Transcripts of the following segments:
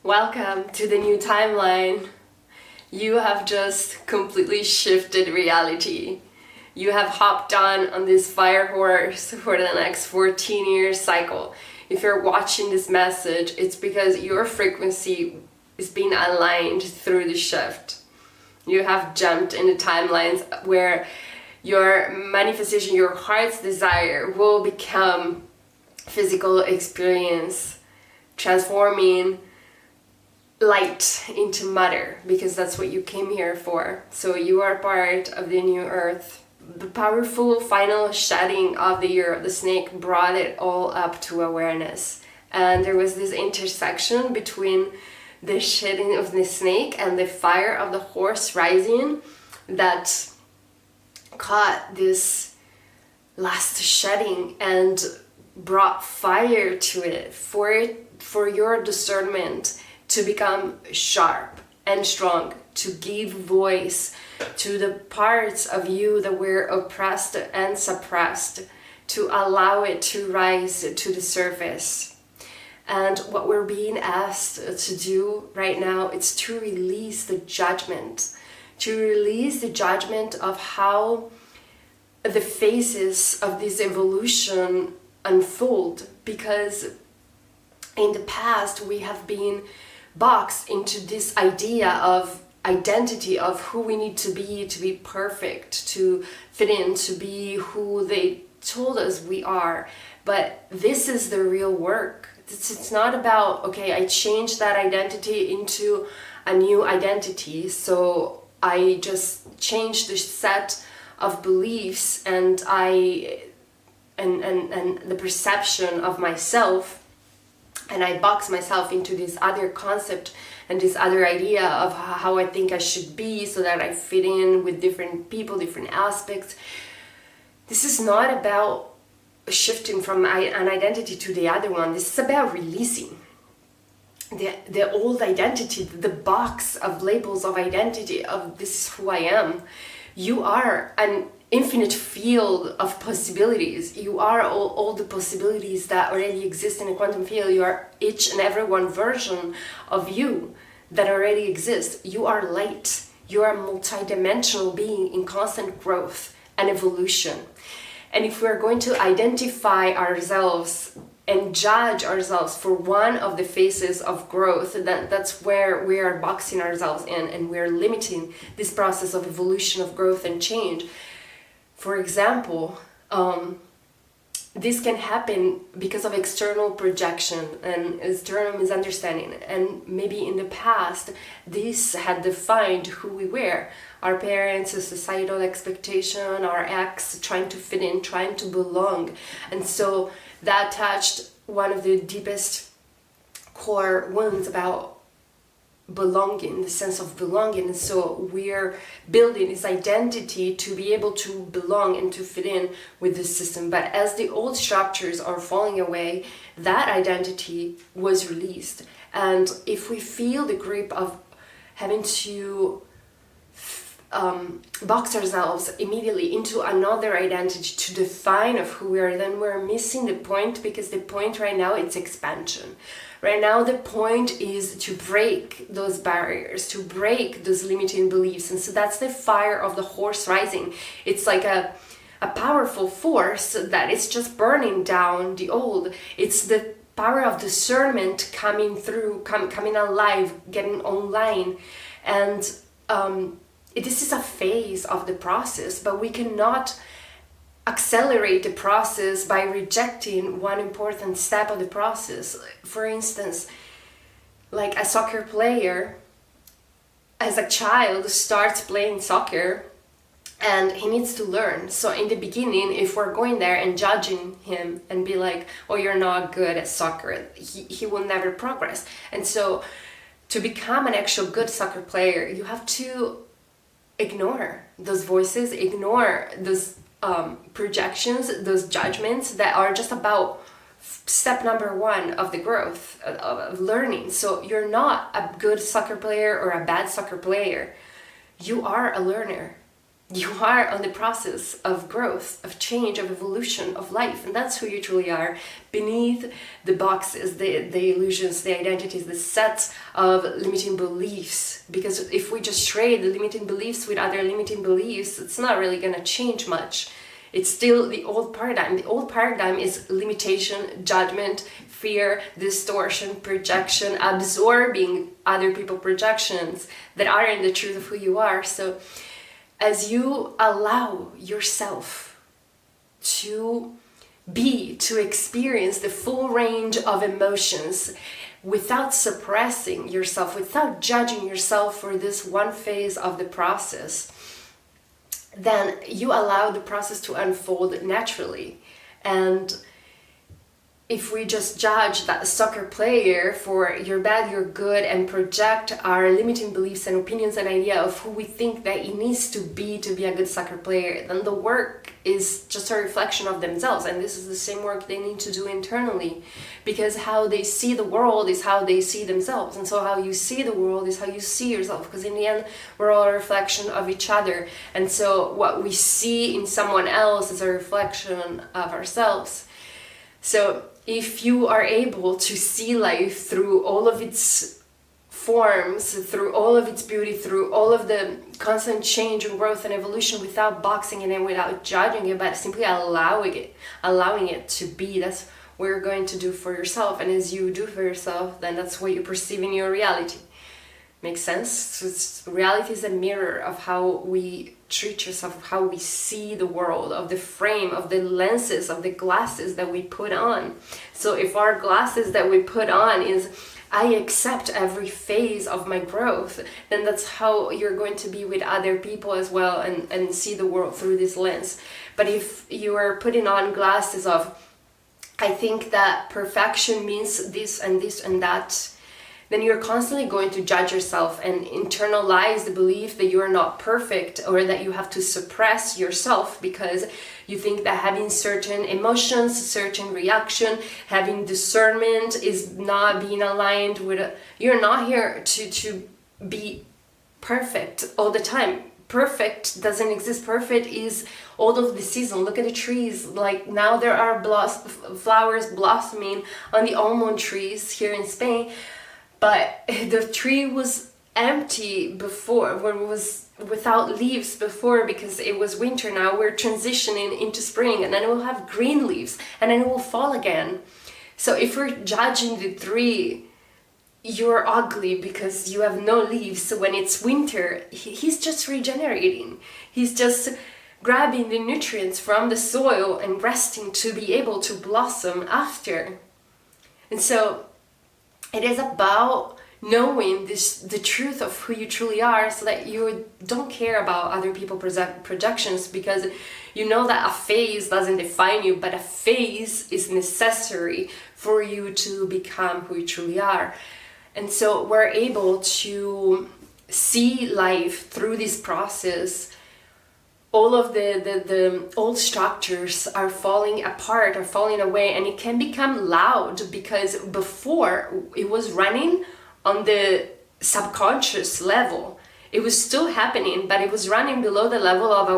Welcome to the new timeline. You have just completely shifted reality. You have hopped on this fire horse for the next 14-year cycle. If you're watching this message, it's because your frequency is being aligned through the shift. You have jumped in the timelines where your manifestation, your heart's desire will become physical experience, transforming light into matter, because that's what you came here for. So you are part of the new earth. The powerful final shedding of the year of the snake brought it all up to awareness. And there was this intersection between the shedding of the snake and the fire of the horse rising that caught this last shedding and brought fire to it for your discernment to become sharp and strong, to give voice to the parts of you that were oppressed and suppressed, to allow it to rise to the surface. And what we're being asked to do right now is to release the judgment, of how the phases of this evolution unfold, because in the past we have been boxed into this idea of identity, of who we need to be perfect, to fit in, to be who they told us we are. But this is the real work. It's not about, okay, I changed that identity into a new identity, so I just changed the set of beliefs and the perception of myself, and I box myself into this other concept and this other idea of how I think I should be so that I fit in with different people, different aspects. This is not about shifting from an identity to the other one. This is about releasing the old identity, the box of labels of identity, of this is who I am. You are an infinite field of possibilities. You are all the possibilities that already exist in a quantum field. You are each and every one version of you that already exists. You are light. You are a multidimensional being in constant growth and evolution. And if we're going to identify ourselves and judge ourselves for one of the phases of growth, then that's where we are boxing ourselves in, and we're limiting this process of evolution, of growth and change. For example, this can happen because of external projection and external misunderstanding. And maybe in the past, this had defined who we were. Our parents, a societal expectation, our ex, trying to fit in, trying to belong. And so that touched one of the deepest core wounds about belonging, the sense of belonging. And so we're building this identity to be able to belong and to fit in with the system. But as the old structures are falling away, that identity was released. And if we feel the grip of having to box ourselves immediately into another identity to define of who we are, then we're missing the point, because the point right now, it's expansion. Right now, the point is to break those barriers, to break those limiting beliefs. And so that's the fire of the horse rising. It's like a powerful force that is just burning down the old. It's the power of discernment coming through, coming alive, getting online. And this is a phase of the process, but we cannot accelerate the process by rejecting one important step of the process. For instance, like a soccer player, as a child, starts playing soccer and he needs to learn. So in the beginning, if we're going there and judging him and be like, oh, you're not good at soccer, he will never progress. And so to become an actual good soccer player, you have to ignore those voices, ignore those projections, those judgments that are just about step number one of the growth of learning. So you're not a good soccer player or a bad soccer player. You are a learner. You are on the process of growth, of change, of evolution, of life, and that's who you truly are, beneath the boxes, the illusions, the identities, the sets of limiting beliefs. Because if we just trade the limiting beliefs with other limiting beliefs, it's not really going to change much. It's still the old paradigm. The old paradigm is limitation, judgment, fear, distortion, projection, absorbing other people's projections that aren't the truth of who you are. So as you allow yourself to experience the full range of emotions without suppressing yourself, without judging yourself for this one phase of the process, then you allow the process to unfold naturally. And if we just judge that soccer player for you're bad, you're good, and project our limiting beliefs and opinions and idea of who we think that he needs to be a good soccer player, then the work is just a reflection of themselves. And this is the same work they need to do internally, because how they see the world is how they see themselves. And so how you see the world is how you see yourself, because in the end, we're all a reflection of each other. And so what we see in someone else is a reflection of ourselves. So if you are able to see life through all of its forms, through all of its beauty, through all of the constant change and growth and evolution, without boxing it in, without judging it, but simply allowing it to be, that's what you're going to do for yourself. And as you do for yourself, then that's what you perceive in your reality. Makes sense? So reality is a mirror of how we treat yourself, of how we see the world, of the frame, of the lenses, of the glasses that we put on. So if our glasses that we put on is, I accept every phase of my growth, then that's how you're going to be with other people as well, and see the world through this lens. But if you are putting on glasses of, I think that perfection means this and this and that, then you're constantly going to judge yourself and internalize the belief that you are not perfect, or that you have to suppress yourself because you think that having certain emotions, certain reaction, having discernment is not being aligned with you're not here to be perfect all the time. Perfect doesn't exist. Perfect is all of the season. Look at the trees. Like now there are flowers blossoming on the almond trees here in Spain. But the tree was empty before, when it was without leaves before, because it was winter. Now we're transitioning into spring, and then it will have green leaves, and then it will fall again. So if we're judging the tree, you're ugly because you have no leaves. So when it's winter, he's just regenerating. He's just grabbing the nutrients from the soil and resting to be able to blossom after. And so it is about knowing the truth of who you truly are, so that you don't care about other people's projections, because you know that a phase doesn't define you, but a phase is necessary for you to become who you truly are. And so we're able to see life through this process. All of the old structures are falling apart, are falling away, and it can become loud, because before it was running on the subconscious level. It was still happening, but it was running below the level of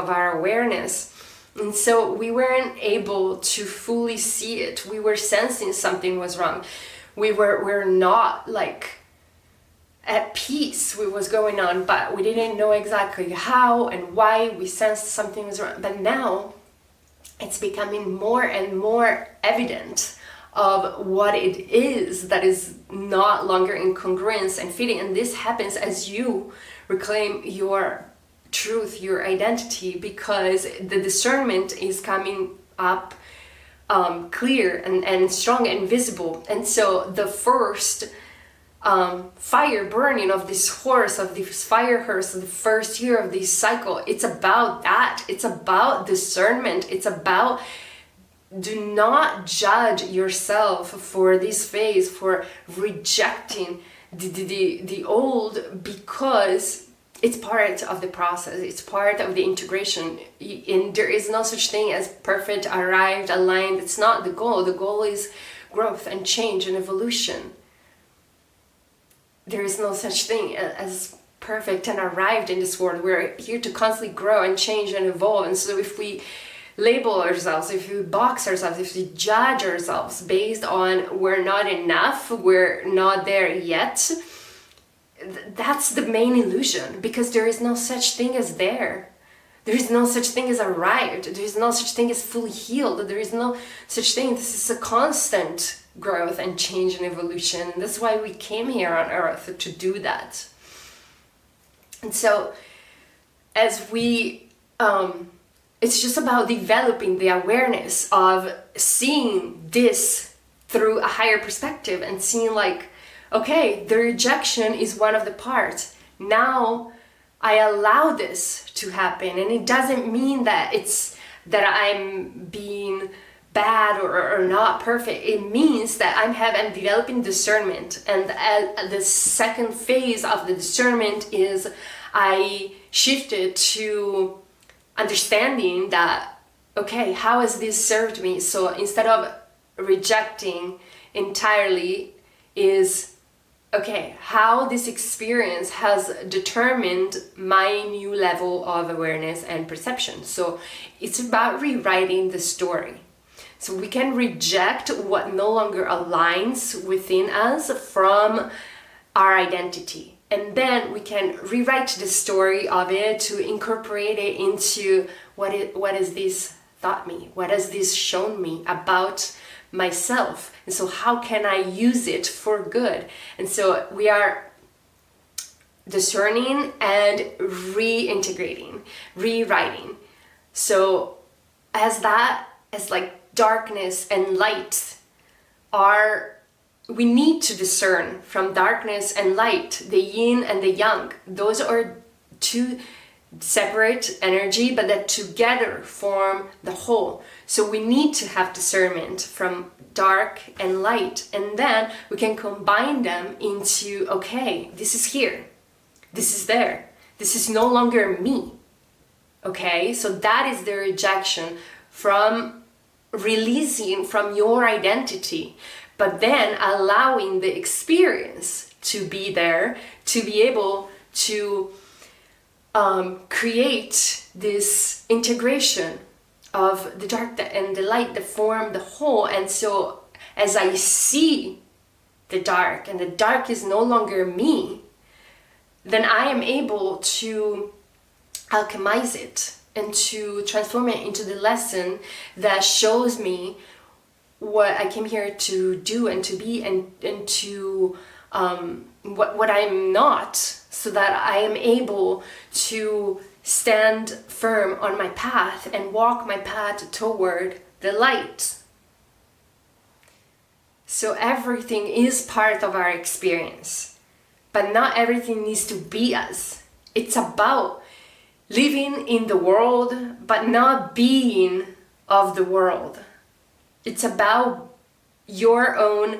our awareness. And so we weren't able to fully see it. We were sensing something was wrong. We're not like at peace with what's going on, but we didn't know exactly how and why. We sensed something was wrong. But now it's becoming more and more evident of what it is that is not longer in congruence and fitting. And this happens as you reclaim your truth, your identity, because the discernment is coming up clear and strong and visible. And so the first fire burning of this horse, of this fire hearse, the first year of this cycle, it's about that. It's about discernment. It's about, do not judge yourself for this phase, for rejecting the old, because it's part of the process. It's part of the integration. And there is no such thing as perfect, arrived, aligned. It's not the goal. The goal is growth and change and evolution. There is no such thing as perfect and arrived in this world. We're here to constantly grow and change and evolve. And so if we label ourselves, if we box ourselves, if we judge ourselves based on we're not enough, we're not there yet, that's the main illusion, because there is no such thing as there. There is no such thing as arrived. There is no such thing as fully healed. There is no such thing. This is a constant growth and change and evolution. And that's why we came here on earth, to do that. And so as we, it's just about developing the awareness of seeing this through a higher perspective and seeing like, okay, the rejection is one of the parts. Now I allow this to happen, and it doesn't mean that it's that I'm being bad or not perfect. It means that I'm developing discernment, and the second phase of the discernment is I shifted to understanding that, okay, how has this served me? So instead of rejecting entirely, is okay, how this experience has determined my new level of awareness and perception. So it's about rewriting the story. So we can reject what no longer aligns within us from our identity. And then we can rewrite the story of it to incorporate it into what has this taught me? What has this shown me about myself? And so how can I use it for good? And so we are discerning and reintegrating, rewriting. So as like darkness and light we need to discern from darkness and light, the yin and the yang. Those are two separate energy, but that together form the whole. So we need to have discernment from dark and light, and then we can combine them into, okay, this is here, this is there, this is no longer me. Okay, so that is the rejection from releasing from your identity, but then allowing the experience to be there, to be able to create this integration of the dark and the light that form the whole. And so as I see the dark, and the dark is no longer me, then I am able to alchemize it and to transform it into the lesson that shows me what I came here to do and to be, and to what I'm not, so that I am able to stand firm on my path and walk my path toward the light. So everything is part of our experience, but not everything needs to be us. It's about living in the world, but not being of the world. It's about your own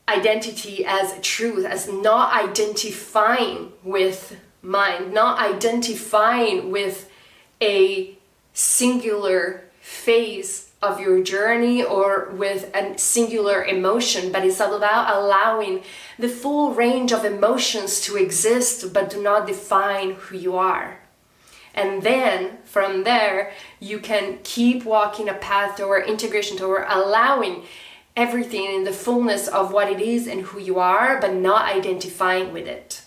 identity as truth, as not identifying with mind, not identifying with a singular phase of your journey or with a singular emotion, but it's about allowing the full range of emotions to exist, but do not define who you are. And then from there, you can keep walking a path toward integration, toward allowing everything in the fullness of what it is and who you are, but not identifying with it.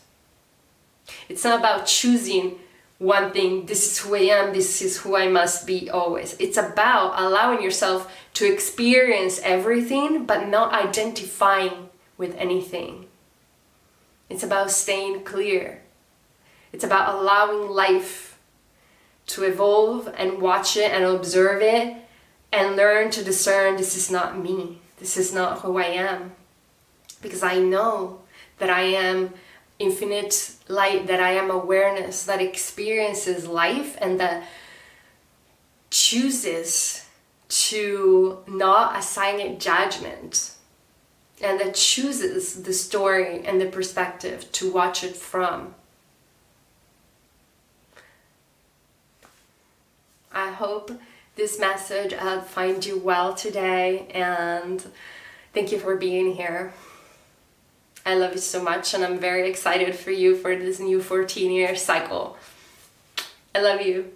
It's not about choosing one thing, this is who I am, this is who I must be always. It's about allowing yourself to experience everything, but not identifying with anything. It's about staying clear. It's about allowing life to evolve and watch it and observe it and learn to discern, this is not me. This is not who I am. Because I know that I am infinite light, that I am awareness, that experiences life and that chooses to not assign it judgment, and that chooses the story and the perspective to watch it from. I hope this message finds you well today, and thank you for being here. I love you so much, and I'm very excited for you for this new 14-year cycle. I love you.